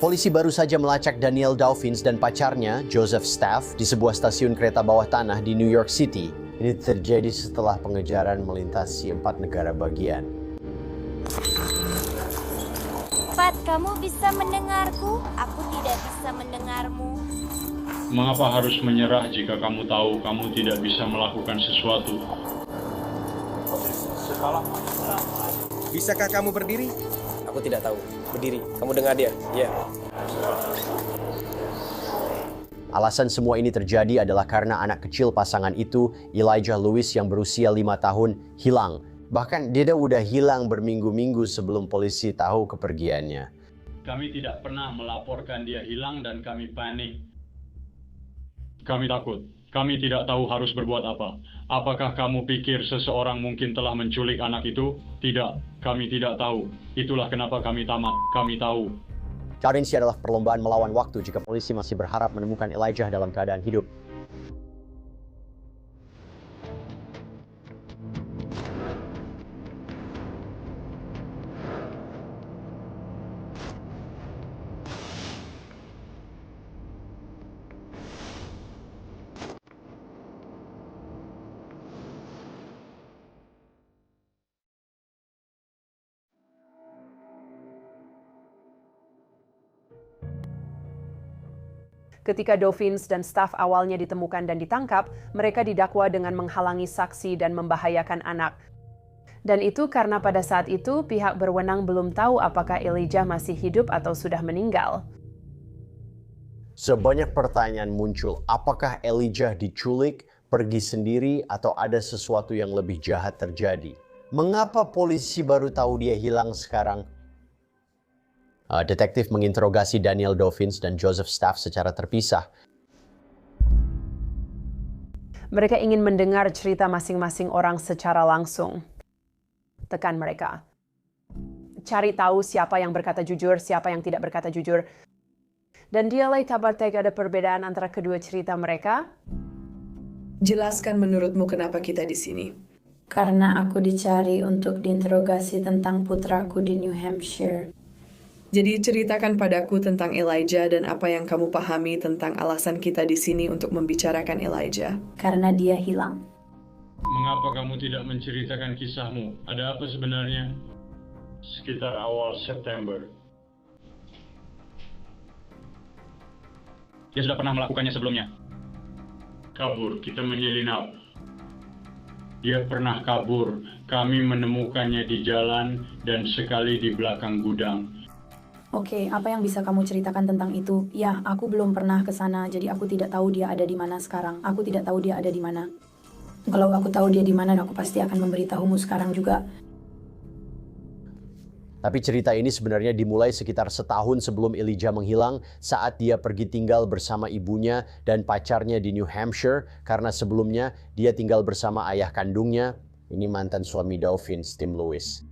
Polisi baru saja melacak Danielle Dawkins dan pacarnya, Joseph Staff, di sebuah stasiun kereta bawah tanah di New York City. Ini terjadi setelah pengejaran melintasi 4 negara bagian. Pat, kamu bisa mendengarku? Aku tidak bisa mendengarmu. Mengapa harus menyerah jika kamu tahu kamu tidak bisa melakukan sesuatu? Bisakah kamu berdiri? Aku tidak tahu. Berdiri. Kamu dengar dia? Ya. Alasan semua ini terjadi adalah karena anak kecil pasangan itu, Elijah Lewis yang berusia 5 tahun, hilang. Bahkan dia udah hilang berminggu-minggu sebelum polisi tahu kepergiannya. Kami tidak pernah melaporkan dia hilang dan kami panik. Kami takut. Kami tidak tahu harus berbuat apa. Apakah kamu pikir seseorang mungkin telah menculik anak itu? Tidak, kami tidak tahu. Itulah kenapa kami tamat. Kami tahu. Kali ini adalah perlombaan melawan waktu jika polisi masih berharap menemukan Elijah dalam keadaan hidup. Ketika Dawkins dan staf awalnya ditemukan dan ditangkap, mereka didakwa dengan menghalangi saksi dan membahayakan anak. Dan itu karena pada saat itu pihak berwenang belum tahu apakah Elijah masih hidup atau sudah meninggal. Sebanyak pertanyaan muncul, apakah Elijah diculik, pergi sendiri, atau ada sesuatu yang lebih jahat terjadi? Mengapa polisi baru tahu dia hilang sekarang? Detektif menginterogasi Danielle Dawkins dan Joseph Staff secara terpisah. Mereka ingin mendengar cerita masing-masing orang secara langsung. Tekan mereka. Cari tahu siapa yang berkata jujur, siapa yang tidak berkata jujur. Dan dialai kabar ada perbedaan antara kedua cerita mereka. Jelaskan menurutmu kenapa kita di sini. Karena aku dicari untuk diinterogasi tentang putraku di New Hampshire. Jadi ceritakan padaku tentang Elijah dan apa yang kamu pahami tentang alasan kita di sini untuk membicarakan Elijah. Karena dia hilang. Mengapa kamu tidak menceritakan kisahmu? Ada apa sebenarnya? Sekitar awal September. Dia sudah pernah melakukannya sebelumnya. Kabur, kita menyelinap. Dia pernah kabur. Kami menemukannya di jalan dan sekali di belakang gudang. Oke, apa yang bisa kamu ceritakan tentang itu? Ya, aku belum pernah ke sana, jadi aku tidak tahu dia ada di mana sekarang. Aku tidak tahu dia ada di mana. Kalau aku tahu dia di mana, aku pasti akan memberitahumu sekarang juga. Tapi cerita ini sebenarnya dimulai sekitar setahun sebelum Elijah menghilang saat dia pergi tinggal bersama ibunya dan pacarnya di New Hampshire karena sebelumnya dia tinggal bersama ayah kandungnya, ini mantan suami Dawkins, Tim Lewis.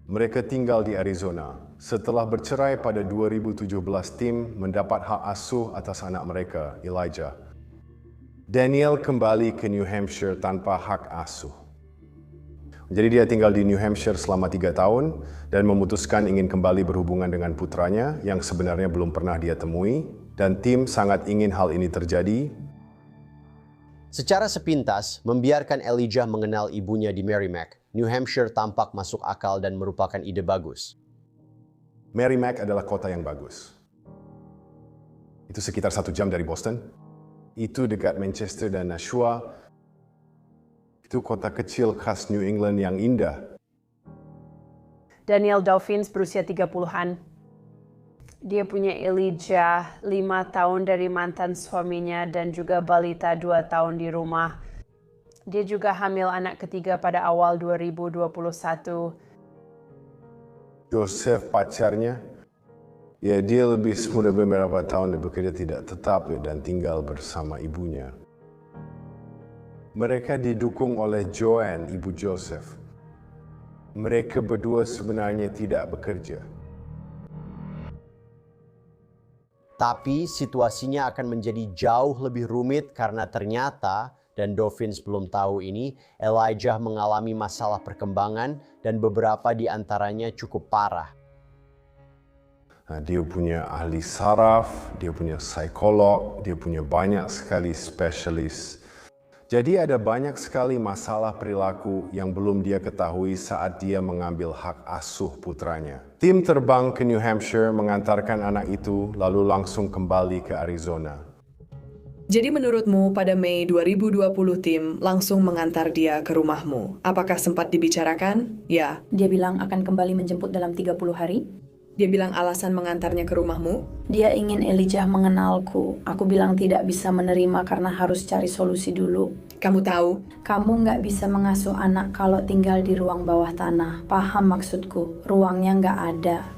Mereka tinggal di Arizona. Setelah bercerai pada 2017, Tim mendapat hak asuh atas anak mereka, Elijah. Danielle kembali ke New Hampshire tanpa hak asuh. Jadi dia tinggal di New Hampshire selama 3 tahun dan memutuskan ingin kembali berhubungan dengan putranya yang sebenarnya belum pernah dia temui, dan Tim sangat ingin hal ini terjadi. Secara sepintas, membiarkan Elijah mengenal ibunya di Merrimack, New Hampshire tampak masuk akal dan merupakan ide bagus. Merrimack adalah kota yang bagus. Itu sekitar 1 jam dari Boston. Itu dekat Manchester dan Nashua. Itu kota kecil khas New England yang indah. Danielle Dawkins berusia 30-an. Dia punya Elijah 5 tahun dari mantan suaminya dan juga balita 2 tahun di rumah. Dia juga hamil anak ketiga pada awal 2021. Joseph pacarnya, ya dia lebih muda beberapa tahun, dia bekerja tidak tetap dan tinggal bersama ibunya. Mereka didukung oleh Joanne, ibu Joseph. Mereka berdua sebenarnya tidak bekerja. Tapi situasinya akan menjadi jauh lebih rumit karena ternyata, dan Dawkins belum tahu ini, Elijah mengalami masalah perkembangan dan beberapa di antaranya cukup parah. Dia punya ahli saraf, dia punya psikolog, dia punya banyak sekali spesialis. Jadi ada banyak sekali masalah perilaku yang belum dia ketahui saat dia mengambil hak asuh putranya. Tim terbang ke New Hampshire mengantarkan anak itu lalu langsung kembali ke Arizona. Jadi menurutmu pada Mei 2020 tim langsung mengantar dia ke rumahmu. Apakah sempat dibicarakan? Ya. Dia bilang akan kembali menjemput dalam 30 hari. Dia bilang alasan mengantarnya ke rumahmu? Dia ingin Elijah mengenalku. Aku bilang tidak bisa menerima karena harus cari solusi dulu. Kamu tahu? Kamu nggak bisa mengasuh anak kalau tinggal di ruang bawah tanah. Paham maksudku? Ruangnya nggak ada.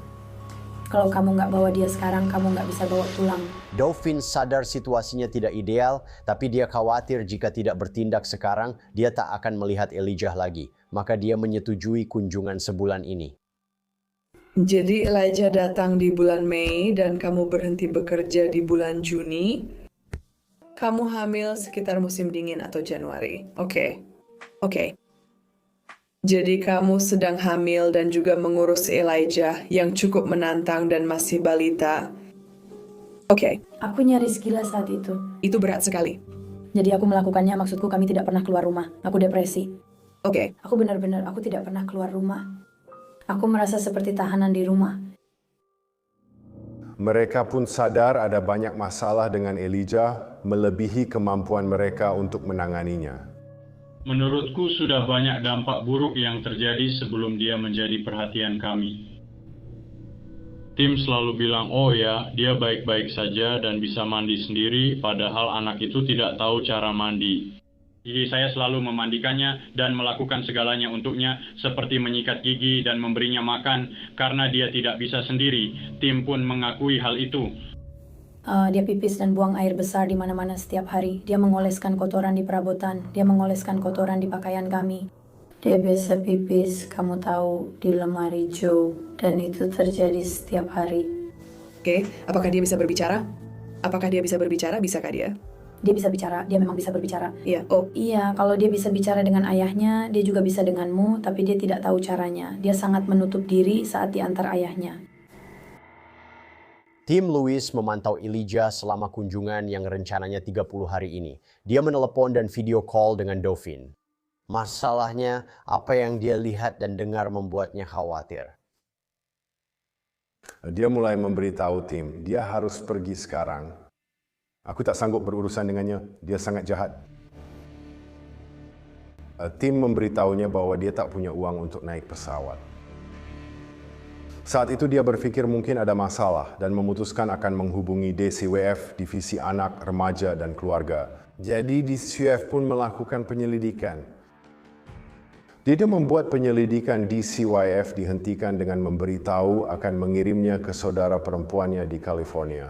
Kalau kamu nggak bawa dia sekarang, kamu nggak bisa bawa pulang. Dauphin sadar situasinya tidak ideal, tapi dia khawatir jika tidak bertindak sekarang, dia tak akan melihat Elijah lagi. Maka dia menyetujui kunjungan sebulan ini. Jadi Elijah datang di bulan Mei dan kamu berhenti bekerja di bulan Juni. Kamu hamil sekitar musim dingin atau Januari. Oke. Jadi kamu sedang hamil dan juga mengurus Elijah yang cukup menantang dan masih balita. Oke. Aku nyaris gila saat itu. Itu berat sekali. Jadi aku melakukannya, maksudku kami tidak pernah keluar rumah. Aku depresi. Oke. Aku benar-benar, aku tidak pernah keluar rumah. Aku merasa seperti tahanan di rumah. Mereka pun sadar ada banyak masalah dengan Elijah, melebihi kemampuan mereka untuk menanganinya. Menurutku sudah banyak dampak buruk yang terjadi sebelum dia menjadi perhatian kami. Tim selalu bilang, oh ya, dia baik-baik saja dan bisa mandi sendiri, padahal anak itu tidak tahu cara mandi. Jadi saya selalu memandikannya dan melakukan segalanya untuknya, seperti menyikat gigi dan memberinya makan, karena dia tidak bisa sendiri. Tim pun mengakui hal itu. Dia pipis dan buang air besar di mana-mana setiap hari. Dia mengoleskan kotoran di perabotan. Dia mengoleskan kotoran di pakaian kami. Dia biasa pipis, kamu tahu, di lemari Joe. Dan itu terjadi setiap hari. Oke, apakah dia bisa berbicara? Apakah dia bisa berbicara? Bisakah dia? Dia bisa bicara, dia memang bisa berbicara. Iya. Oh, Iya, kalau dia bisa bicara dengan ayahnya, dia juga bisa denganmu, tapi dia tidak tahu caranya. Dia sangat menutup diri saat diantar ayahnya. Tim Louis memantau Elijah selama kunjungan yang rencananya 30 hari ini. Dia menelepon dan video call dengan Dauphin. Masalahnya, apa yang dia lihat dan dengar membuatnya khawatir. Dia mulai memberitahu tim, dia harus pergi sekarang. Aku tak sanggup berurusan dengannya, dia sangat jahat. Tim memberitahunya bahwa dia tak punya uang untuk naik pesawat. Saat itu dia berpikir mungkin ada masalah dan memutuskan akan menghubungi DCWF, Divisi Anak, Remaja, dan Keluarga. Jadi DCWF pun melakukan penyelidikan. Dia membuat penyelidikan DCYF dihentikan dengan memberitahu akan mengirimnya ke saudara perempuannya di California.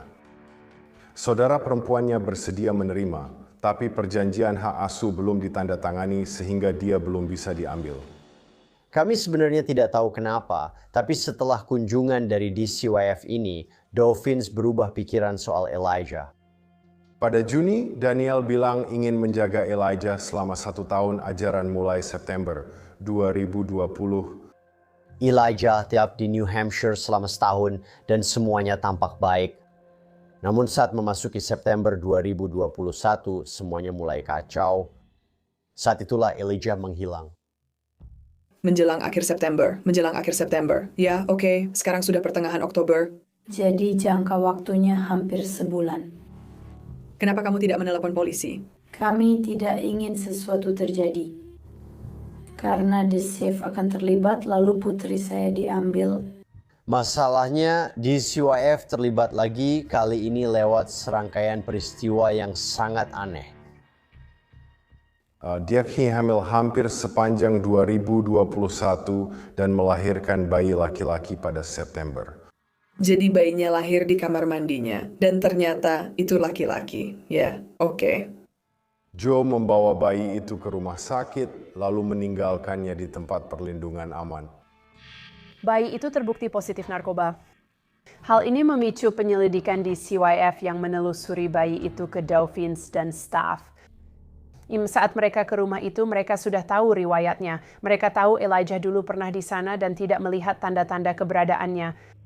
Saudara perempuannya bersedia menerima, tapi perjanjian hak asuh belum ditandatangani sehingga dia belum bisa diambil. Kami sebenarnya tidak tahu kenapa, tapi setelah kunjungan dari DCYF ini, Dauphins berubah pikiran soal Elijah. Pada Juni, Daniel bilang ingin menjaga Elijah selama 1 tahun ajaran mulai September 2020. Elijah tiap di New Hampshire selama setahun dan semuanya tampak baik. Namun saat memasuki September 2021, semuanya mulai kacau. Saat itulah Elijah menghilang. menjelang akhir September. Ya, oke, sekarang sudah pertengahan Oktober. Jadi jangka waktunya hampir sebulan. Kenapa kamu tidak menelepon polisi? Kami tidak ingin sesuatu terjadi. Karena The Safe akan terlibat, lalu putri saya diambil. Masalahnya, DCYF terlibat lagi kali ini lewat serangkaian peristiwa yang sangat aneh. Dia hamil hampir sepanjang 2021 dan melahirkan bayi laki-laki pada September. Jadi bayinya lahir di kamar mandinya, dan ternyata itu laki-laki. Ya, oke. Joe membawa bayi itu ke rumah sakit, lalu meninggalkannya di tempat perlindungan aman. Bayi itu terbukti positif narkoba. Hal ini memicu penyelidikan di CYF yang menelusuri bayi itu ke Dauphins dan staf. Saat mereka ke rumah itu, mereka sudah tahu riwayatnya. Mereka tahu Elijah dulu pernah di sana dan tidak melihat tanda-tanda keberadaannya.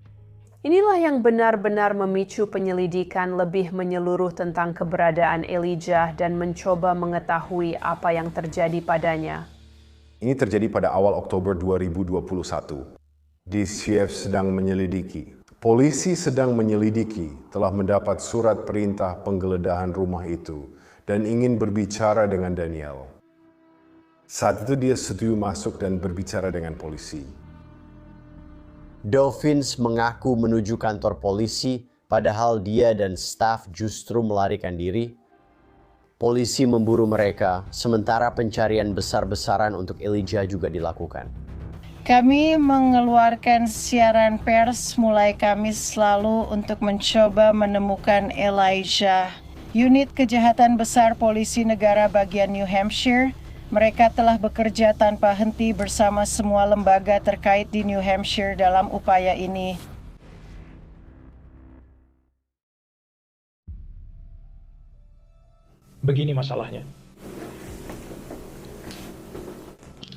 Inilah yang benar-benar memicu penyelidikan lebih menyeluruh tentang keberadaan Elijah dan mencoba mengetahui apa yang terjadi padanya. Ini terjadi pada awal Oktober 2021. DCF sedang menyelidiki. Polisi sedang menyelidiki telah mendapat surat perintah penggeledahan rumah itu dan ingin berbicara dengan Daniel. Saat itu dia setuju masuk dan berbicara dengan polisi. Dolphins mengaku menuju kantor polisi, padahal dia dan staf justru melarikan diri. Polisi memburu mereka, sementara pencarian besar-besaran untuk Elijah juga dilakukan. Kami mengeluarkan siaran pers mulai Kamis lalu untuk mencoba menemukan Elijah. Unit Kejahatan Besar Polisi Negara bagian New Hampshire, mereka telah bekerja tanpa henti bersama semua lembaga terkait di New Hampshire dalam upaya ini. Begini masalahnya.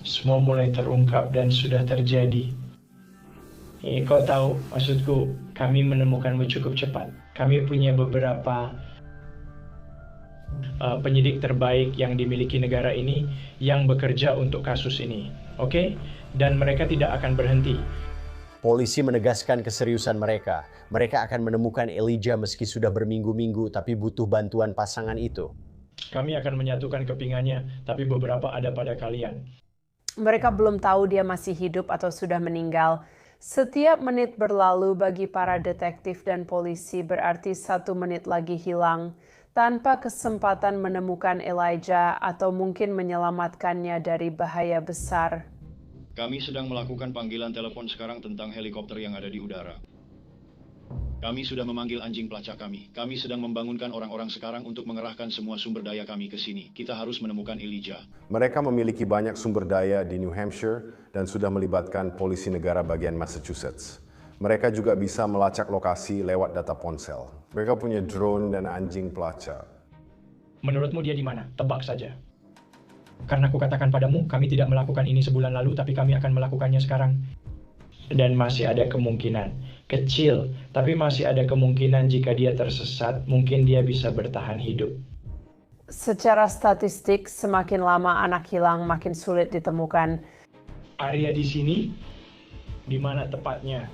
Semua mulai terungkap dan sudah terjadi. Kau tahu, maksudku, kami menemukanmu cukup cepat. Kami punya beberapa penyidik terbaik yang dimiliki negara ini yang bekerja untuk kasus ini. Oke? Dan mereka tidak akan berhenti. Polisi menegaskan keseriusan mereka. Mereka akan menemukan Elijah meski sudah berminggu-minggu, tapi butuh bantuan pasangan itu. Kami akan menyatukan kepingannya, tapi beberapa ada pada kalian. Mereka belum tahu dia masih hidup atau sudah meninggal. Setiap menit berlalu bagi para detektif dan polisi berarti 1 menit lagi hilang, tanpa kesempatan menemukan Elijah atau mungkin menyelamatkannya dari bahaya besar. Kami sedang melakukan panggilan telepon sekarang tentang helikopter yang ada di udara. Kami sudah memanggil anjing pelacak kami. Kami sedang membangunkan orang-orang sekarang untuk mengerahkan semua sumber daya kami ke sini. Kita harus menemukan Elijah. Mereka memiliki banyak sumber daya di New Hampshire dan sudah melibatkan polisi negara bagian Massachusetts. Mereka juga bisa melacak lokasi lewat data ponsel. Mereka punya drone dan anjing pelacak. Menurutmu dia di mana? Tebak saja. Karena aku katakan padamu, kami tidak melakukan ini sebulan lalu, tapi kami akan melakukannya sekarang. Dan masih ada kemungkinan, kecil, tapi masih ada kemungkinan jika dia tersesat, mungkin dia bisa bertahan hidup. Secara statistik, semakin lama anak hilang, makin sulit ditemukan. Area di sini, di mana tepatnya?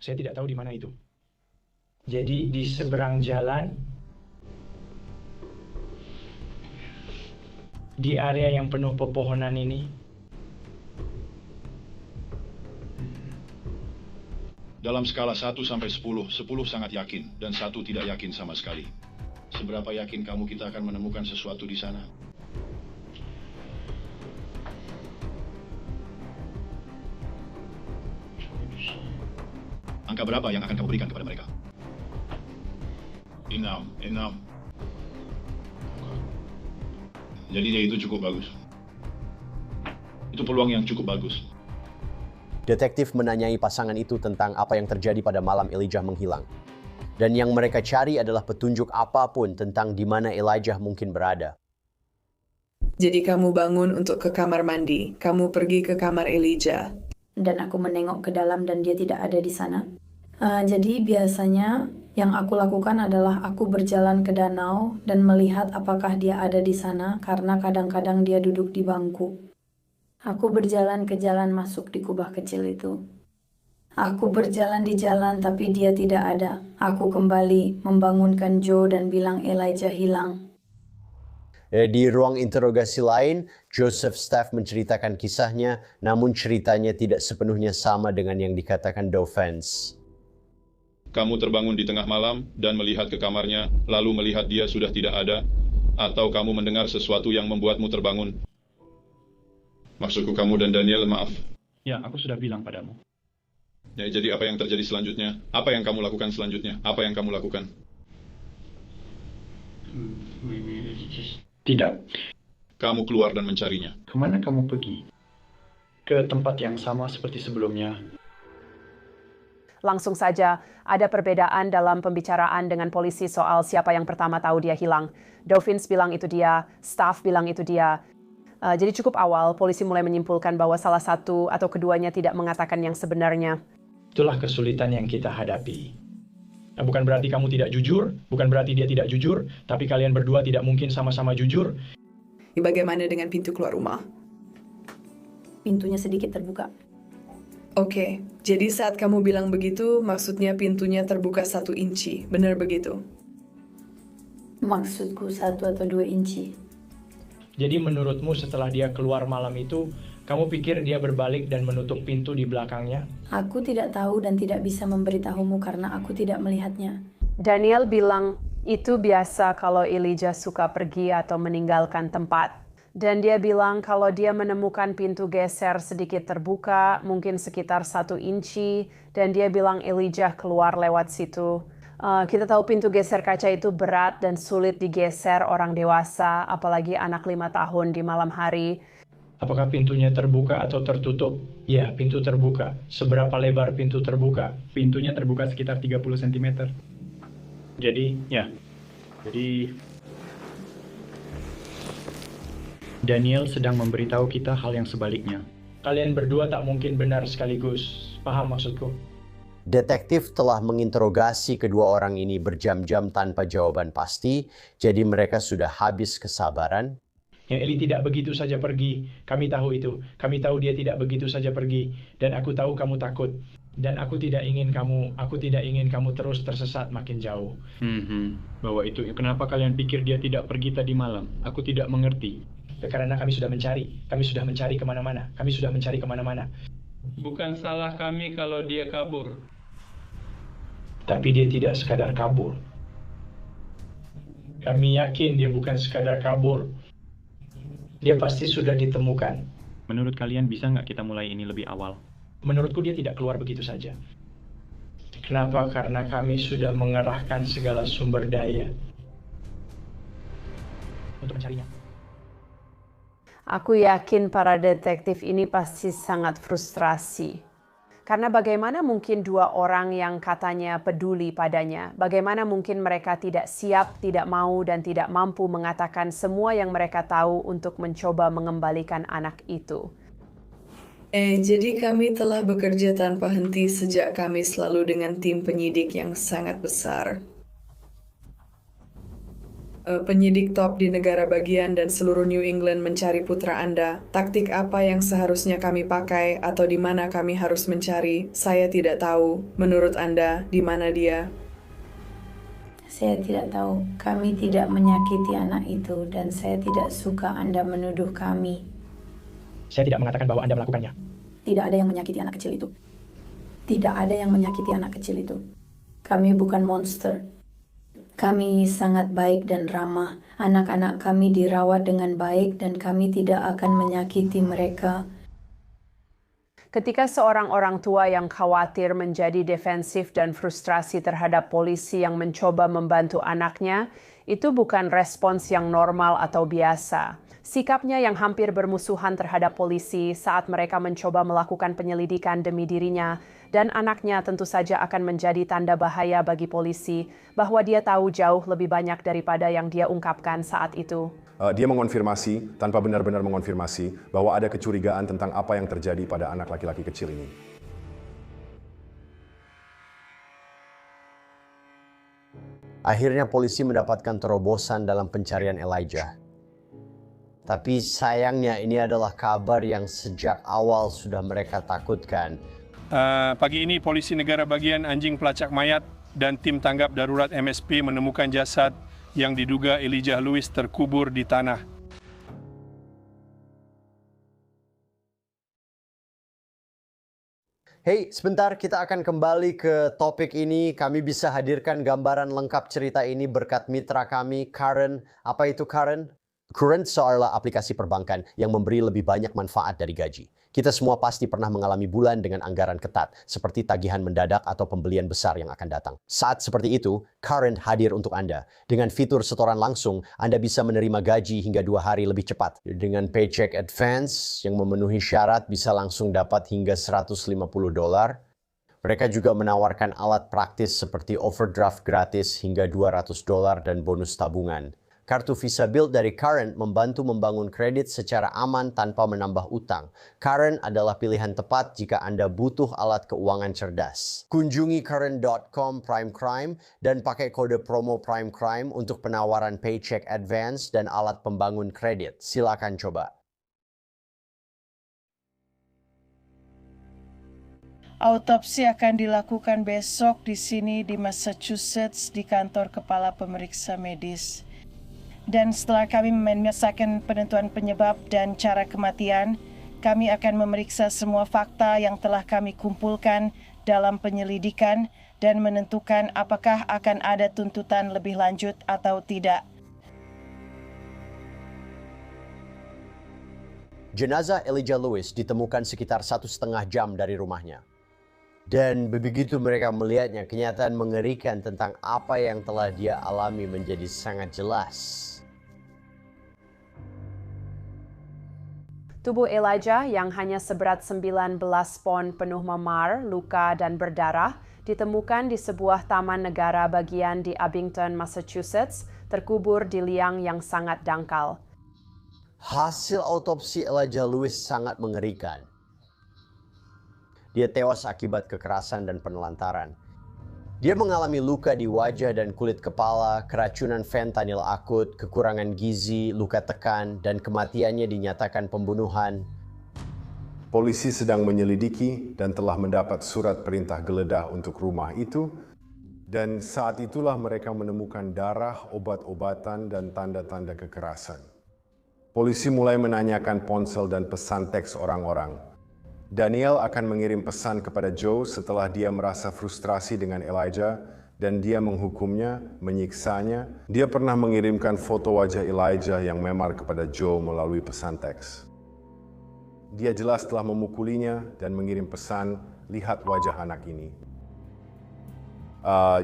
Saya tidak tahu di mana itu. Jadi di seberang jalan, di area yang penuh pepohonan ini. Dalam skala 1 sampai 10, 10 sangat yakin dan 1 tidak yakin sama sekali. Seberapa yakin kamu kita akan menemukan sesuatu di sana? Angka berapa yang akan kamu berikan kepada mereka? 6. Jadi dia itu cukup bagus. Itu peluang yang cukup bagus. Detektif menanyai pasangan itu tentang apa yang terjadi pada malam Elijah menghilang. Dan yang mereka cari adalah petunjuk apapun tentang di mana Elijah mungkin berada. Jadi kamu bangun untuk ke kamar mandi. Kamu pergi ke kamar Elijah. Dan aku menengok ke dalam dan dia tidak ada di sana. Jadi biasanya yang aku lakukan adalah aku berjalan ke danau dan melihat apakah dia ada di sana karena kadang-kadang dia duduk di bangku. Aku berjalan ke jalan masuk di kubah kecil itu. Aku berjalan di jalan tapi dia tidak ada. Aku kembali membangunkan Joe dan bilang Elijah hilang. Di ruang interogasi lain, Joseph Staff menceritakan kisahnya, namun ceritanya tidak sepenuhnya sama dengan yang dikatakan Dolphins. Kamu terbangun di tengah malam dan melihat ke kamarnya, lalu melihat dia sudah tidak ada, atau kamu mendengar sesuatu yang membuatmu terbangun. Maksudku kamu dan Daniel, maaf. Ya, aku sudah bilang padamu. Ya, jadi apa yang terjadi selanjutnya? Apa yang kamu lakukan selanjutnya? Apa yang kamu lakukan? Tidak. Kamu keluar dan mencarinya. Kemana kamu pergi? Ke tempat yang sama seperti sebelumnya. Langsung saja, ada perbedaan dalam pembicaraan dengan polisi soal siapa yang pertama tahu dia hilang. Dolphins bilang itu dia, Staff bilang itu dia. Jadi cukup awal, polisi mulai menyimpulkan bahwa salah satu atau keduanya tidak mengatakan yang sebenarnya. Itulah kesulitan yang kita hadapi. Nah, bukan berarti kamu tidak jujur, bukan berarti dia tidak jujur, tapi kalian berdua tidak mungkin sama-sama jujur. Bagaimana dengan pintu keluar rumah? Pintunya sedikit terbuka. Oke, jadi saat kamu bilang begitu, maksudnya pintunya terbuka 1 inci, benar begitu? Maksudku 1 atau 2 inci. Jadi menurutmu setelah dia keluar malam itu, kamu pikir dia berbalik dan menutup pintu di belakangnya? Aku tidak tahu dan tidak bisa memberitahumu karena aku tidak melihatnya. Daniel bilang itu biasa kalau Elijah suka pergi atau meninggalkan tempat. Dan dia bilang kalau dia menemukan pintu geser sedikit terbuka, mungkin sekitar 1 inci, dan dia bilang Elijah keluar lewat situ. Kita tahu pintu geser kaca itu berat dan sulit digeser orang dewasa, apalagi anak 5 tahun di malam hari. Apakah pintunya terbuka atau tertutup? Ya, pintu terbuka. Seberapa lebar pintu terbuka? Pintunya terbuka sekitar 30 cm. Jadi Daniel sedang memberitahu kita hal yang sebaliknya. Kalian berdua tak mungkin benar sekaligus. Paham maksudku? Detektif telah menginterogasi kedua orang ini berjam-jam tanpa jawaban pasti, jadi mereka sudah habis kesabaran. Yang Eli tidak begitu saja pergi. Kami tahu itu. Kami tahu dia tidak begitu saja pergi. Dan aku tahu kamu takut. Dan aku tidak ingin kamu terus tersesat makin jauh. Bahwa itu, kenapa kalian pikir dia tidak pergi tadi malam? Aku tidak mengerti. Karena kami sudah mencari kemana-mana. Bukan salah kami kalau dia kabur. Tapi dia tidak sekadar kabur. Kami yakin dia bukan sekadar kabur. Dia pasti sudah ditemukan. Menurut kalian bisa nggak kita mulai ini lebih awal? Menurutku dia tidak keluar begitu saja. Kenapa? Karena kami sudah mengerahkan segala sumber daya untuk mencarinya. Aku yakin para detektif ini pasti sangat frustrasi. Karena bagaimana mungkin 2 orang yang katanya peduli padanya, bagaimana mungkin mereka tidak siap, tidak mau, dan tidak mampu mengatakan semua yang mereka tahu untuk mencoba mengembalikan anak itu. Jadi kami telah bekerja tanpa henti sejak kami selalu dengan tim penyidik yang sangat besar. Penyidik top di negara bagian dan seluruh New England mencari putra Anda. Taktik apa yang seharusnya kami pakai atau di mana kami harus mencari, saya tidak tahu. Menurut Anda, di mana dia? Saya tidak tahu. Kami tidak menyakiti anak itu dan saya tidak suka Anda menuduh kami. Saya tidak mengatakan bahwa Anda melakukannya. Tidak ada yang menyakiti anak kecil itu. Tidak ada yang menyakiti anak kecil itu. Kami bukan monster. Kami sangat baik dan ramah. Anak-anak kami dirawat dengan baik dan kami tidak akan menyakiti mereka. Ketika seorang orang tua yang khawatir menjadi defensif dan frustrasi terhadap polisi yang mencoba membantu anaknya, itu bukan respons yang normal atau biasa. Sikapnya yang hampir bermusuhan terhadap polisi saat mereka mencoba melakukan penyelidikan demi dirinya dan anaknya tentu saja akan menjadi tanda bahaya bagi polisi bahwa dia tahu jauh lebih banyak daripada yang dia ungkapkan saat itu. Dia mengonfirmasi, tanpa benar-benar mengonfirmasi, bahwa ada kecurigaan tentang apa yang terjadi pada anak laki-laki kecil ini. Akhirnya polisi mendapatkan terobosan dalam pencarian Elijah. Tapi sayangnya ini adalah kabar yang sejak awal sudah mereka takutkan. Pagi ini polisi negara bagian anjing pelacak mayat dan tim tanggap darurat MSP menemukan jasad yang diduga Elijah Lewis terkubur di tanah. Hey, sebentar kita akan kembali ke topik ini. Kami bisa hadirkan gambaran lengkap cerita ini berkat mitra kami, Current. Apa itu Current? Current adalah aplikasi perbankan yang memberi lebih banyak manfaat dari gaji. Kita semua pasti pernah mengalami bulan dengan anggaran ketat, seperti tagihan mendadak atau pembelian besar yang akan datang. Saat seperti itu, Current hadir untuk Anda. Dengan fitur setoran langsung, Anda bisa menerima gaji hingga 2 hari lebih cepat. Dengan Paycheck Advance yang memenuhi syarat bisa langsung dapat hingga $150. Mereka juga menawarkan alat praktis seperti overdraft gratis hingga $200 dan bonus tabungan. Kartu Visa Build dari Current membantu membangun kredit secara aman tanpa menambah utang. Current adalah pilihan tepat jika Anda butuh alat keuangan cerdas. Kunjungi current.com Prime Crime dan pakai kode promo Prime Crime untuk penawaran paycheck advance dan alat pembangun kredit. Silakan coba. Autopsi akan dilakukan besok di sini di Massachusetts di kantor kepala pemeriksa medis. Dan setelah kami menyelesaikan penentuan penyebab dan cara kematian, kami akan memeriksa semua fakta yang telah kami kumpulkan dalam penyelidikan dan menentukan apakah akan ada tuntutan lebih lanjut atau tidak. Jenazah Elijah Lewis ditemukan sekitar 1,5 jam dari rumahnya. Dan begitu mereka melihatnya, kenyataan mengerikan tentang apa yang telah dia alami menjadi sangat jelas. Tubuh Elijah yang hanya seberat 19 pon penuh memar, luka, dan berdarah ditemukan di sebuah taman negara bagian di Abington, Massachusetts, terkubur di liang yang sangat dangkal. Hasil autopsi Elijah Lewis sangat mengerikan. Dia tewas akibat kekerasan dan penelantaran. Dia mengalami luka di wajah dan kulit kepala, keracunan fentanyl akut, kekurangan gizi, luka tekan, dan kematiannya dinyatakan pembunuhan. Polisi sedang menyelidiki dan telah mendapat surat perintah geledah untuk rumah itu, dan saat itulah mereka menemukan darah, obat-obatan, dan tanda-tanda kekerasan. Polisi mulai menanyakan ponsel dan pesan teks orang-orang. Daniel akan mengirim pesan kepada Joe setelah dia merasa frustrasi dengan Elijah dan dia menghukumnya, menyiksanya. Dia pernah mengirimkan foto wajah Elijah yang memar kepada Joe melalui pesan teks. Dia jelas telah memukulinya dan mengirim pesan, lihat wajah anak ini.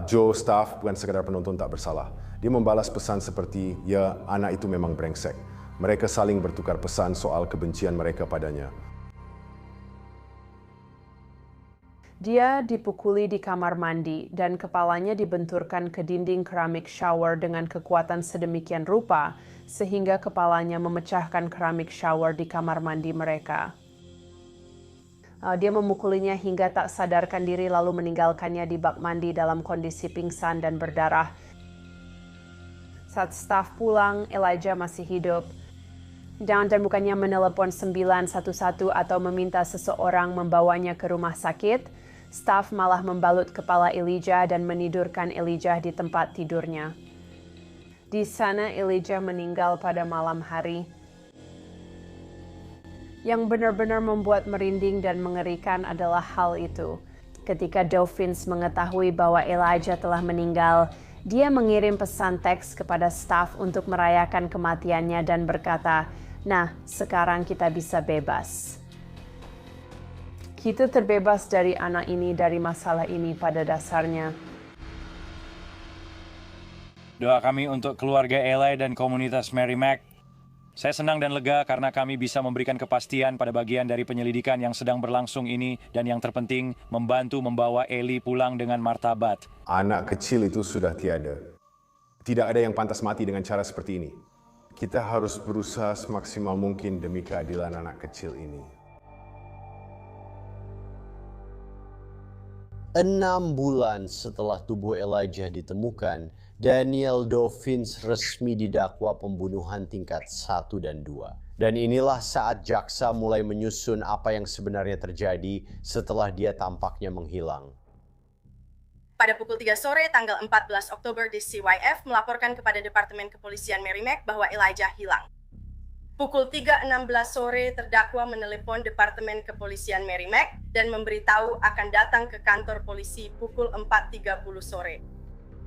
Joe staff bukan sekadar penonton tak bersalah. Dia membalas pesan seperti, ya anak itu memang brengsek. Mereka saling bertukar pesan soal kebencian mereka padanya. Dia dipukuli di kamar mandi dan kepalanya dibenturkan ke dinding keramik shower dengan kekuatan sedemikian rupa sehingga kepalanya memecahkan keramik shower di kamar mandi mereka. Dia memukulinya hingga tak sadarkan diri lalu meninggalkannya di bak mandi dalam kondisi pingsan dan berdarah. Saat staf pulang, Elijah masih hidup. Dan bukannya menelepon 911 atau meminta seseorang membawanya ke rumah sakit, staf malah membalut kepala Elijah dan menidurkan Elijah di tempat tidurnya. Di sana Elijah meninggal pada malam hari. Yang benar-benar membuat merinding dan mengerikan adalah hal itu. Ketika Dolphins mengetahui bahwa Elijah telah meninggal, dia mengirim pesan teks kepada staf untuk merayakan kematiannya dan berkata, "Nah, sekarang kita bisa bebas." Kita terbebas dari anak ini, dari masalah ini pada dasarnya. Doa kami untuk keluarga Eli dan komunitas Mary Mac. Saya senang dan lega karena kami bisa memberikan kepastian pada bagian dari penyelidikan yang sedang berlangsung ini dan yang terpenting membantu membawa Eli pulang dengan martabat. Anak kecil itu sudah tiada. Tidak ada yang pantas mati dengan cara seperti ini. Kita harus berusaha semaksimal mungkin demi keadilan anak kecil ini. 6 bulan setelah tubuh Elijah ditemukan, Daniel Dolphins resmi didakwa pembunuhan tingkat 1 dan 2. Dan inilah saat jaksa mulai menyusun apa yang sebenarnya terjadi setelah dia tampaknya menghilang. Pada pukul 3 sore tanggal 14 Oktober, DCYF melaporkan kepada Departemen Kepolisian Mary Mac bahwa Elijah hilang. Pukul 3.16 sore, terdakwa menelepon Departemen Kepolisian Mary Mac dan memberitahu akan datang ke kantor polisi pukul 4.30 sore.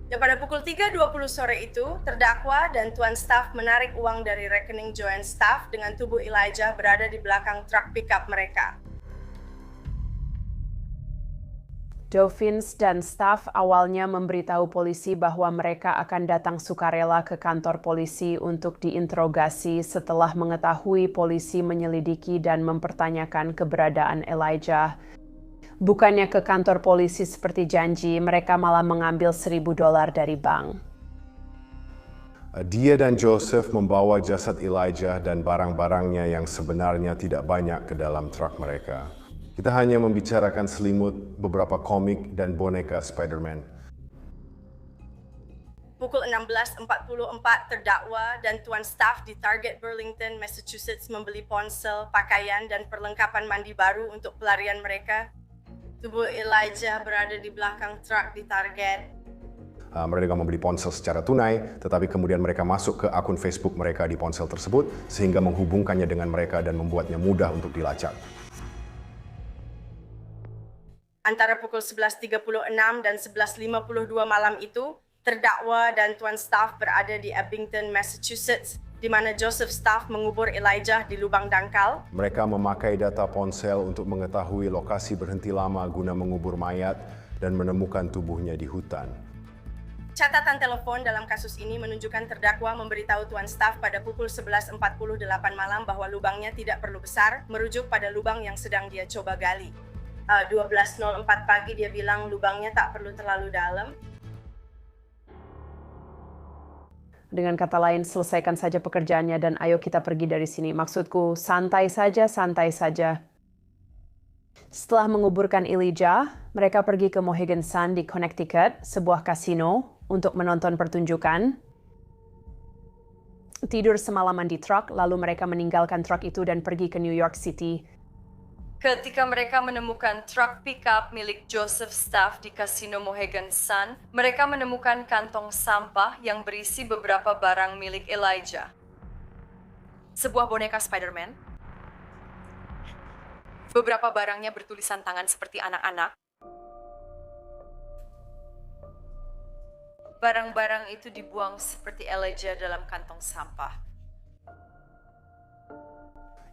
Dan pada pukul 3.20 sore itu, terdakwa dan tuan staf menarik uang dari rekening joint staff dengan tubuh Elijah berada di belakang truk pickup mereka. Dolphins dan staf awalnya memberitahu polisi bahwa mereka akan datang sukarela ke kantor polisi untuk diinterogasi setelah mengetahui polisi menyelidiki dan mempertanyakan keberadaan Elijah. Bukannya ke kantor polisi seperti janji, mereka malah mengambil $1,000 dari bank. Dia dan Joseph membawa jasad Elijah dan barang-barangnya yang sebenarnya tidak banyak ke dalam truk mereka. Kita hanya membicarakan selimut, beberapa komik, dan boneka Spider-Man. Pukul 16.44, terdakwa dan tuan staf di Target Burlington, Massachusetts membeli ponsel, pakaian, dan perlengkapan mandi baru untuk pelarian mereka. Tubuh Elijah berada di belakang truk di Target. Mereka membeli ponsel secara tunai, tetapi kemudian mereka masuk ke akun Facebook mereka di ponsel tersebut, sehingga menghubungkannya dengan mereka dan membuatnya mudah untuk dilacak. Antara pukul 11.36 dan 11.52 malam itu, terdakwa dan tuan staf berada di Abington, Massachusetts, di mana Joseph Staff mengubur Elijah di lubang dangkal. Mereka memakai data ponsel untuk mengetahui lokasi berhenti lama guna mengubur mayat dan menemukan tubuhnya di hutan. Catatan telepon dalam kasus ini menunjukkan terdakwa memberitahu tuan staf pada pukul 11.48 malam bahwa lubangnya tidak perlu besar, merujuk pada lubang yang sedang dia coba gali. 12.04 pagi dia bilang lubangnya tak perlu terlalu dalam. Dengan kata lain, selesaikan saja pekerjaannya dan ayo kita pergi dari sini. Maksudku, santai saja, santai saja. Setelah menguburkan Elijah, mereka pergi ke Mohegan Sun di Connecticut, sebuah kasino, untuk menonton pertunjukan. Tidur semalaman di truk, lalu mereka meninggalkan truk itu dan pergi ke New York City. Ketika mereka menemukan truk pickup milik Joseph Staff di Kasino Mohegan Sun, mereka menemukan kantong sampah yang berisi beberapa barang milik Elijah. Sebuah boneka Spider-Man. Beberapa barangnya bertulisan tangan seperti anak-anak. Barang-barang itu dibuang seperti Elijah dalam kantong sampah.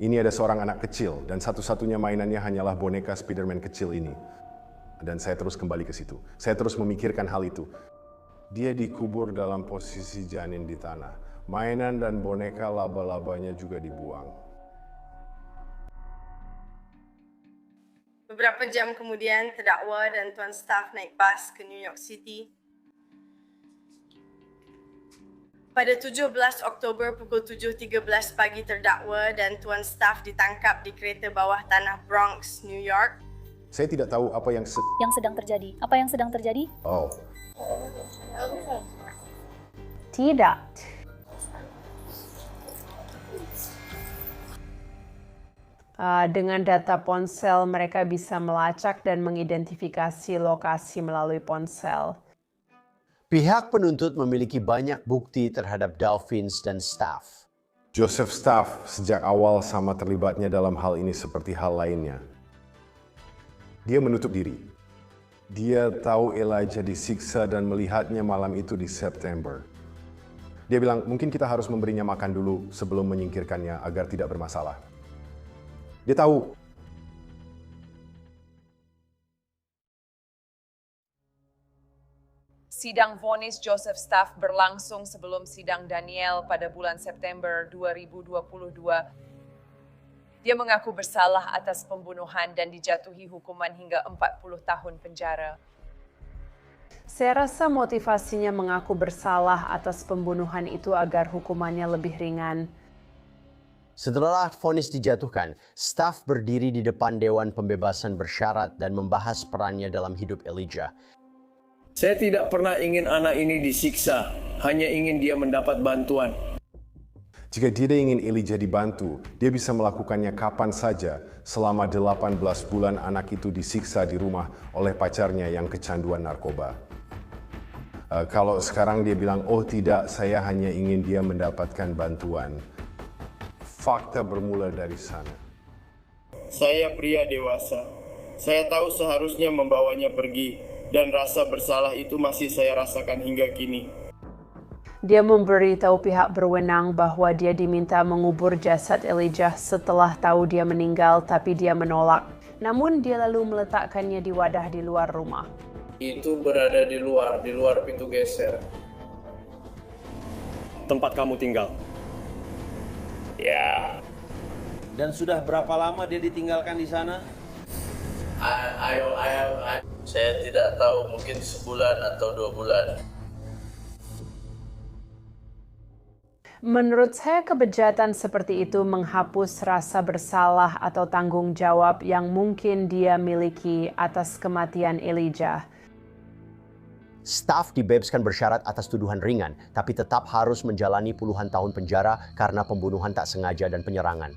Ini ada seorang anak kecil, dan satu-satunya mainannya hanyalah boneka Spider-Man kecil ini. Dan saya terus kembali ke situ. Saya terus memikirkan hal itu. Dia dikubur dalam posisi janin di tanah. Mainan dan boneka laba-labanya juga dibuang. Beberapa jam kemudian, terdakwa dan tuan staf naik bus ke New York City. Pada 17 Oktober pukul 7.13 pagi, terdakwa dan tuan staf ditangkap di kereta bawah tanah Bronx, New York. Saya tidak tahu apa yang sedang terjadi. Apa yang sedang terjadi? Oh. Tidak. Dengan data ponsel, mereka bisa melacak dan mengidentifikasi lokasi melalui ponsel. Pihak penuntut memiliki banyak bukti terhadap Dolphins dan Staff. Joseph Staff sejak awal sama terlibatnya dalam hal ini seperti hal lainnya. Dia menutup diri. Dia tahu Elijah disiksa dan melihatnya malam itu di September. Dia bilang, mungkin kita harus memberinya makan dulu sebelum menyingkirkannya agar tidak bermasalah. Dia tahu. Sidang vonis Joseph Staff berlangsung sebelum sidang Daniel pada bulan September 2022. Dia mengaku bersalah atas pembunuhan dan dijatuhi hukuman hingga 40 tahun penjara. Saya rasa motivasinya mengaku bersalah atas pembunuhan itu agar hukumannya lebih ringan. Setelah vonis dijatuhkan, Staff berdiri di depan Dewan Pembebasan Bersyarat dan membahas perannya dalam hidup Elijah. Saya tidak pernah ingin anak ini disiksa, hanya ingin dia mendapat bantuan. Jika dia ingin Elijah dibantu, dia bisa melakukannya kapan saja selama 18 bulan anak itu disiksa di rumah oleh pacarnya yang kecanduan narkoba. Kalau sekarang dia bilang, oh tidak, saya hanya ingin dia mendapatkan bantuan. Fakta bermula dari sana. Saya pria dewasa. Saya tahu seharusnya membawanya pergi. Dan rasa bersalah itu masih saya rasakan hingga kini. Dia memberitahu pihak berwenang bahwa dia diminta mengubur jasad Elijah setelah tahu dia meninggal, tapi dia menolak. Namun dia lalu meletakkannya di wadah di luar rumah. Itu berada di luar pintu geser. Tempat kamu tinggal? Ya. Dan sudah berapa lama dia ditinggalkan di sana? Saya tidak tahu, mungkin sebulan atau 2 bulan. Menurut saya kebejatan seperti itu menghapus rasa bersalah atau tanggung jawab yang mungkin dia miliki atas kematian Elijah. Staf dibebaskan bersyarat atas tuduhan ringan, tapi tetap harus menjalani puluhan tahun penjara karena pembunuhan tak sengaja dan penyerangan.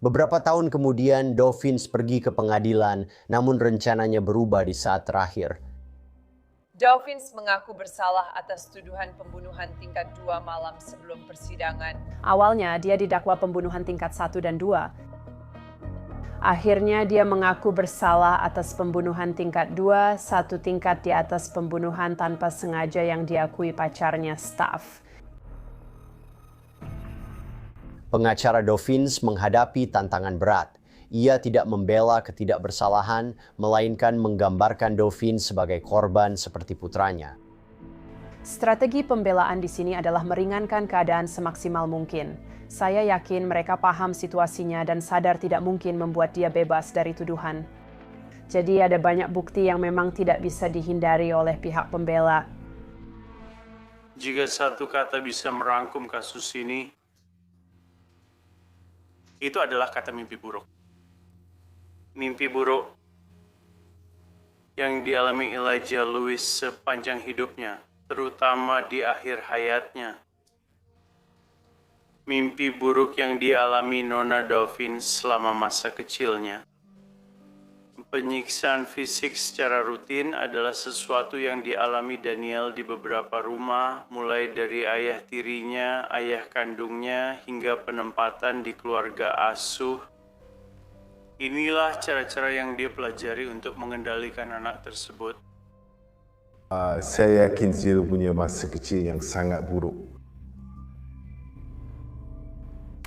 Beberapa tahun kemudian, Dawkins pergi ke pengadilan, namun rencananya berubah di saat terakhir. Dawkins mengaku bersalah atas tuduhan pembunuhan tingkat 2 malam sebelum persidangan. Awalnya, dia didakwa pembunuhan tingkat 1 dan 2. Akhirnya, dia mengaku bersalah atas pembunuhan tingkat 2, 1 tingkat di atas pembunuhan tanpa sengaja yang diakui pacarnya, Staff. Pengacara Dawkins menghadapi tantangan berat. Ia tidak membela ketidakbersalahan, melainkan menggambarkan Dawkins sebagai korban seperti putranya. Strategi pembelaan di sini adalah meringankan keadaan semaksimal mungkin. Saya yakin mereka paham situasinya dan sadar tidak mungkin membuat dia bebas dari tuduhan. Jadi ada banyak bukti yang memang tidak bisa dihindari oleh pihak pembela. Jika satu kata bisa merangkum kasus ini, itu adalah kata mimpi buruk. Mimpi buruk yang dialami Elijah Lewis sepanjang hidupnya, terutama di akhir hayatnya. Mimpi buruk yang dialami Nona Dawkins selama masa kecilnya. Penyiksaan fisik secara rutin adalah sesuatu yang dialami Daniel di beberapa rumah, mulai dari ayah tirinya, ayah kandungnya, hingga penempatan di keluarga asuh. Inilah cara-cara yang dia pelajari untuk mengendalikan anak tersebut. Saya yakin dia punya masa kecil yang sangat buruk.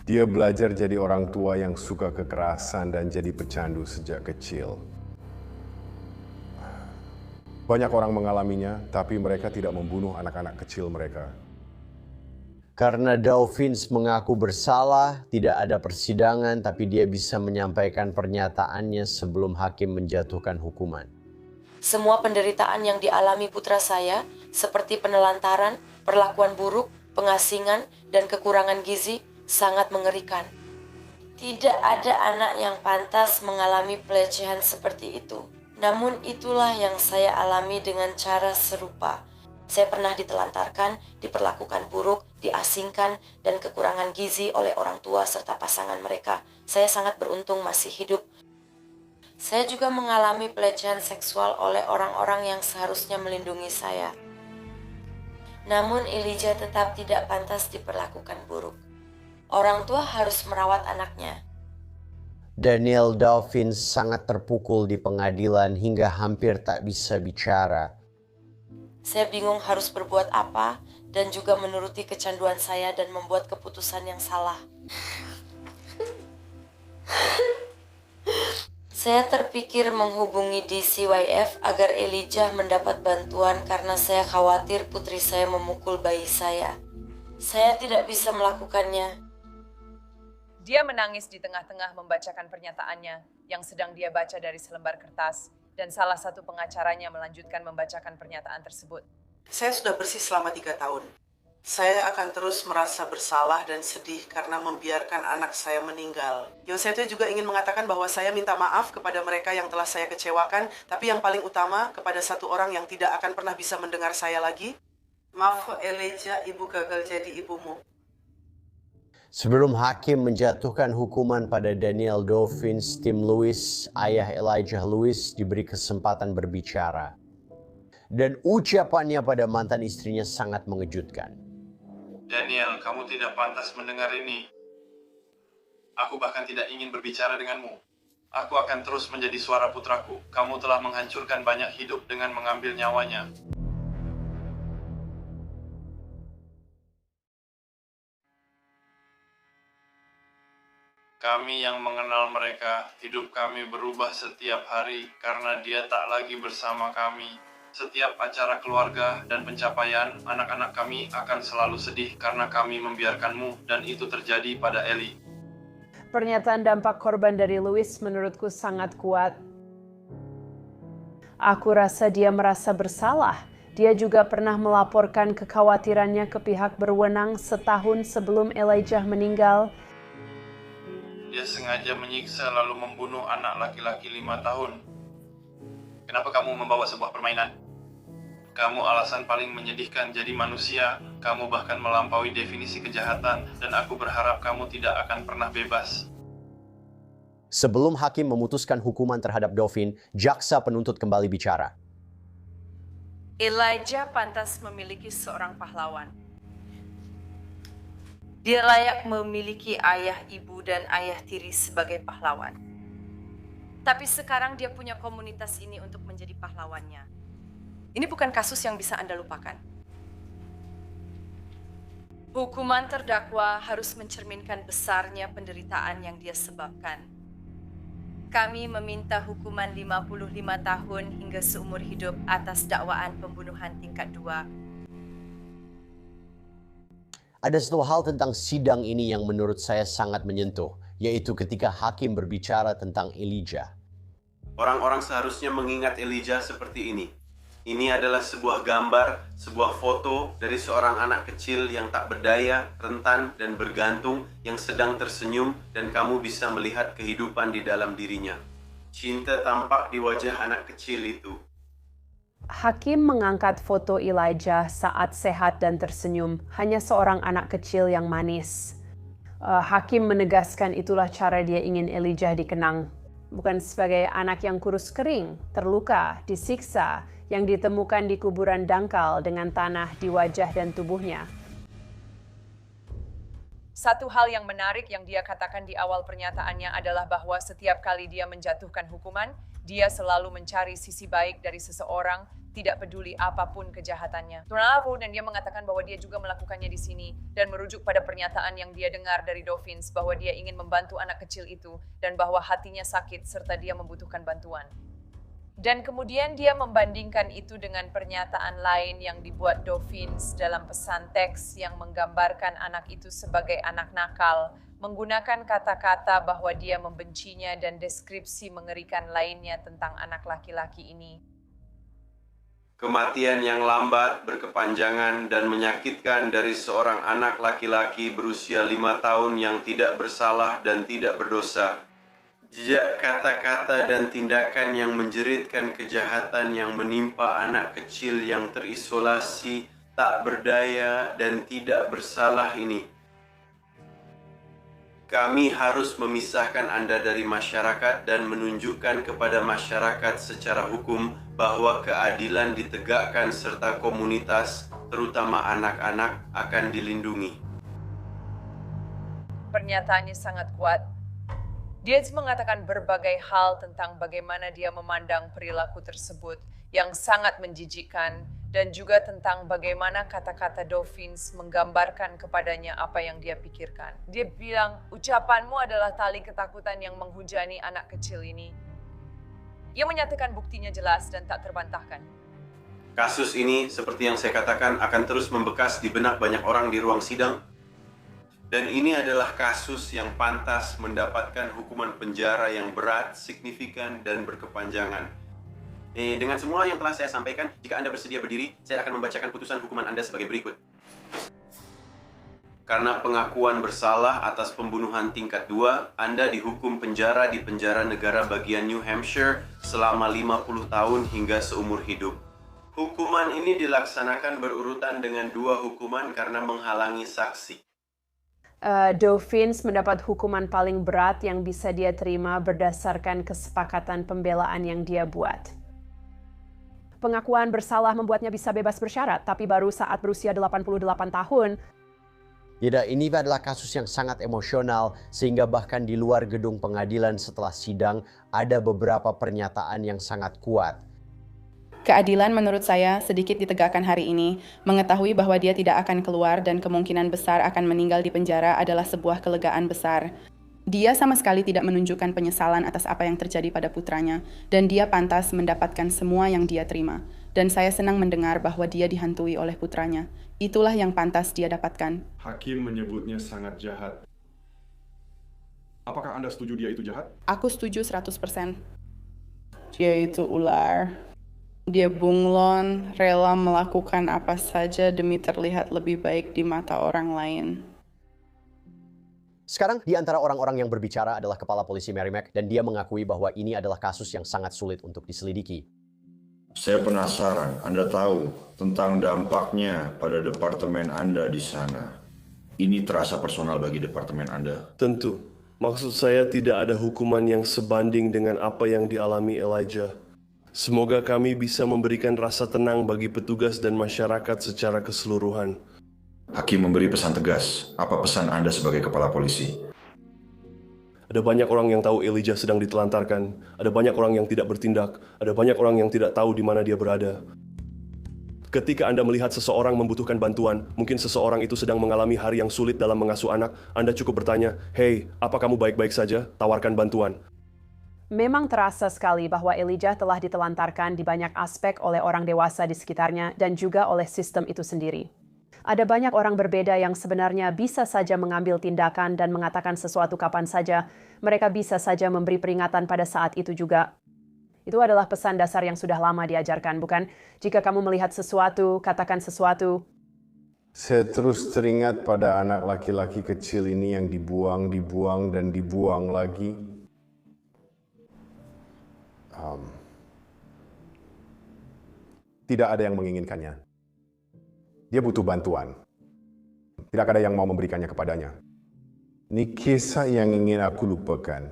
Dia belajar jadi orang tua yang suka kekerasan dan jadi pecandu sejak kecil. Banyak orang mengalaminya, tapi mereka tidak membunuh anak-anak kecil mereka. Karena Dawkins mengaku bersalah, tidak ada persidangan, tapi dia bisa menyampaikan pernyataannya sebelum hakim menjatuhkan hukuman. Semua penderitaan yang dialami putra saya, seperti penelantaran, perlakuan buruk, pengasingan, dan kekurangan gizi, sangat mengerikan. Tidak ada anak yang pantas mengalami pelecehan seperti itu. Namun itulah yang saya alami dengan cara serupa. Saya pernah ditelantarkan, diperlakukan buruk, diasingkan, dan kekurangan gizi oleh orang tua serta pasangan mereka. Saya sangat beruntung masih hidup. Saya juga mengalami pelecehan seksual oleh orang-orang yang seharusnya melindungi saya. Namun Elijah tetap tidak pantas diperlakukan buruk. Orang tua harus merawat anaknya. Daniel Dawkins sangat terpukul di pengadilan hingga hampir tak bisa bicara. Saya bingung harus berbuat apa dan juga menuruti kecanduan saya dan membuat keputusan yang salah. Saya terpikir menghubungi DCYF agar Elijah mendapat bantuan karena saya khawatir putri saya memukul bayi saya. Saya tidak bisa melakukannya. Dia menangis di tengah-tengah membacakan pernyataannya yang sedang dia baca dari selembar kertas. Dan salah satu pengacaranya melanjutkan membacakan pernyataan tersebut. Saya sudah bersih selama 3 tahun. Saya akan terus merasa bersalah dan sedih karena membiarkan anak saya meninggal. Yoseto juga ingin mengatakan bahwa saya minta maaf kepada mereka yang telah saya kecewakan, tapi yang paling utama kepada satu orang yang tidak akan pernah bisa mendengar saya lagi. Maaf Elijah, ibu gagal jadi ibumu. Sebelum hakim menjatuhkan hukuman pada Daniel Dawkins, Tim Lewis, ayah Elijah Lewis, diberi kesempatan berbicara. Dan ucapannya pada mantan istrinya sangat mengejutkan. Daniel, kamu tidak pantas mendengar ini. Aku bahkan tidak ingin berbicara denganmu. Aku akan terus menjadi suara putraku. Kamu telah menghancurkan banyak hidup dengan mengambil nyawanya. Kami yang mengenal mereka, hidup kami berubah setiap hari karena dia tak lagi bersama kami. Setiap acara keluarga dan pencapaian, anak-anak kami akan selalu sedih karena kami membiarkanmu dan itu terjadi pada Eli. Pernyataan dampak korban dari Lewis menurutku sangat kuat. Aku rasa dia merasa bersalah. Dia juga pernah melaporkan kekhawatirannya ke pihak berwenang setahun sebelum Elijah meninggal. Dia sengaja menyiksa lalu membunuh anak laki-laki 5 tahun. Kenapa kamu membawa sebuah permainan? Kamu alasan paling menyedihkan jadi manusia. Kamu bahkan melampaui definisi kejahatan dan aku berharap kamu tidak akan pernah bebas. Sebelum hakim memutuskan hukuman terhadap Dovin, jaksa penuntut kembali bicara. Elijah pantas memiliki seorang pahlawan. Dia layak memiliki ayah, ibu, dan ayah tiri sebagai pahlawan. Tapi sekarang dia punya komunitas ini untuk menjadi pahlawannya. Ini bukan kasus yang bisa Anda lupakan. Hukuman terdakwa harus mencerminkan besarnya penderitaan yang dia sebabkan. Kami meminta hukuman 55 tahun hingga seumur hidup atas dakwaan pembunuhan tingkat 2. Ada satu hal tentang sidang ini yang menurut saya sangat menyentuh, yaitu ketika hakim berbicara tentang Elijah. Orang-orang seharusnya mengingat Elijah seperti ini. Ini adalah sebuah gambar, sebuah foto dari seorang anak kecil yang tak berdaya, rentan, dan bergantung yang sedang tersenyum dan kamu bisa melihat kehidupan di dalam dirinya. Cinta tampak di wajah anak kecil itu. Hakim mengangkat foto Elijah saat sehat dan tersenyum, hanya seorang anak kecil yang manis. Hakim menegaskan itulah cara dia ingin Elijah dikenang. Bukan sebagai anak yang kurus kering, terluka, disiksa, yang ditemukan di kuburan dangkal dengan tanah di wajah dan tubuhnya. Satu hal yang menarik yang dia katakan di awal pernyataannya adalah bahwa setiap kali dia menjatuhkan hukuman, dia selalu mencari sisi baik dari seseorang, tidak peduli apapun kejahatannya. Dan dia mengatakan bahwa dia juga melakukannya di sini dan merujuk pada pernyataan yang dia dengar dari Dovins bahwa dia ingin membantu anak kecil itu dan bahwa hatinya sakit serta dia membutuhkan bantuan. Dan kemudian dia membandingkan itu dengan pernyataan lain yang dibuat Dovins dalam pesan teks yang menggambarkan anak itu sebagai anak nakal, menggunakan kata-kata bahwa dia membencinya dan deskripsi mengerikan lainnya tentang anak laki-laki ini. Kematian yang lambat, berkepanjangan, dan menyakitkan dari seorang anak laki-laki berusia 5 tahun yang tidak bersalah dan tidak berdosa. Jejak kata-kata dan tindakan yang menjeritkan kejahatan yang menimpa anak kecil yang terisolasi, tak berdaya, dan tidak bersalah ini. Kami harus memisahkan Anda dari masyarakat dan menunjukkan kepada masyarakat secara hukum bahwa keadilan ditegakkan serta komunitas, terutama anak-anak, akan dilindungi. Pernyataannya sangat kuat. Dia mengatakan berbagai hal tentang bagaimana dia memandang perilaku tersebut yang sangat menjijikkan dan juga tentang bagaimana kata-kata Dovins menggambarkan kepadanya apa yang dia pikirkan. Dia bilang, ucapanmu adalah tali ketakutan yang menghujani anak kecil ini. Ia menyatakan buktinya jelas dan tak terbantahkan. Kasus ini, seperti yang saya katakan, akan terus membekas di benak banyak orang di ruang sidang. Dan ini adalah kasus yang pantas mendapatkan hukuman penjara yang berat, signifikan, dan berkepanjangan. Dengan semua yang telah saya sampaikan, jika Anda bersedia berdiri, saya akan membacakan putusan hukuman Anda sebagai berikut. Karena pengakuan bersalah atas pembunuhan tingkat 2, Anda dihukum penjara di penjara negara bagian New Hampshire selama 50 tahun hingga seumur hidup. Hukuman ini dilaksanakan berurutan dengan 2 hukuman karena menghalangi saksi. Dovins mendapat hukuman paling berat yang bisa dia terima berdasarkan kesepakatan pembelaan yang dia buat. Pengakuan bersalah membuatnya bisa bebas bersyarat, tapi baru saat berusia 88 tahun. Ya, ini adalah kasus yang sangat emosional, sehingga bahkan di luar gedung pengadilan setelah sidang ada beberapa pernyataan yang sangat kuat. Keadilan menurut saya sedikit ditegakkan hari ini. Mengetahui bahwa dia tidak akan keluar dan kemungkinan besar akan meninggal di penjara adalah sebuah kelegaan besar. Dia sama sekali tidak menunjukkan penyesalan atas apa yang terjadi pada putranya, dan dia pantas mendapatkan semua yang dia terima. Dan saya senang mendengar bahwa dia dihantui oleh putranya. Itulah yang pantas dia dapatkan. Hakim menyebutnya sangat jahat. Apakah Anda setuju dia itu jahat? Aku setuju 100%. Dia itu ular. Dia bunglon, rela melakukan apa saja demi terlihat lebih baik di mata orang lain. Sekarang di antara orang-orang yang berbicara adalah Kepala Polisi Merrimack dan dia mengakui bahwa ini adalah kasus yang sangat sulit untuk diselidiki. Saya penasaran, Anda tahu tentang dampaknya pada departemen Anda di sana. Ini terasa personal bagi departemen Anda. Tentu. Maksud saya tidak ada hukuman yang sebanding dengan apa yang dialami Elijah. Semoga kami bisa memberikan rasa tenang bagi petugas dan masyarakat secara keseluruhan. Hakim memberi pesan tegas. Apa pesan Anda sebagai kepala polisi? Ada banyak orang yang tahu Elijah sedang ditelantarkan. Ada banyak orang yang tidak bertindak. Ada banyak orang yang tidak tahu di mana dia berada. Ketika Anda melihat seseorang membutuhkan bantuan, mungkin seseorang itu sedang mengalami hari yang sulit dalam mengasuh anak, Anda cukup bertanya, "Hey, apa kamu baik-baik saja? Tawarkan bantuan." Memang terasa sekali bahwa Elijah telah ditelantarkan di banyak aspek oleh orang dewasa di sekitarnya dan juga oleh sistem itu sendiri. Ada banyak orang berbeda yang sebenarnya bisa saja mengambil tindakan dan mengatakan sesuatu kapan saja. Mereka bisa saja memberi peringatan pada saat itu juga. Itu adalah pesan dasar yang sudah lama diajarkan, bukan? Jika kamu melihat sesuatu, katakan sesuatu. Saya terus teringat pada anak laki-laki kecil ini yang dibuang, dan dibuang lagi. Tidak ada yang menginginkannya. Dia butuh bantuan. Tidak ada yang mau memberikannya kepadanya. Ini kisah yang ingin aku lupakan.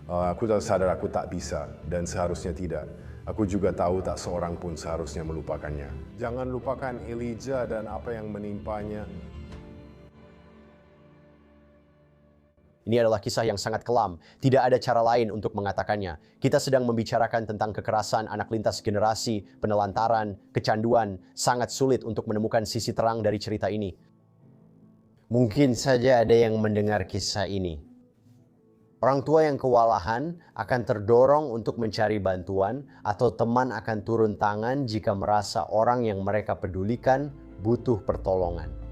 Aku sadar aku tak bisa dan seharusnya tidak. Aku juga tahu tak seorang pun seharusnya melupakannya. Jangan lupakan Elijah dan apa yang menimpanya. Ini adalah kisah yang sangat kelam. Tidak ada cara lain untuk mengatakannya. Kita sedang membicarakan tentang kekerasan anak lintas generasi, penelantaran, kecanduan. Sangat sulit untuk menemukan sisi terang dari cerita ini. Mungkin saja ada yang mendengar kisah ini. Orang tua yang kewalahan akan terdorong untuk mencari bantuan atau teman akan turun tangan jika merasa orang yang mereka pedulikan butuh pertolongan.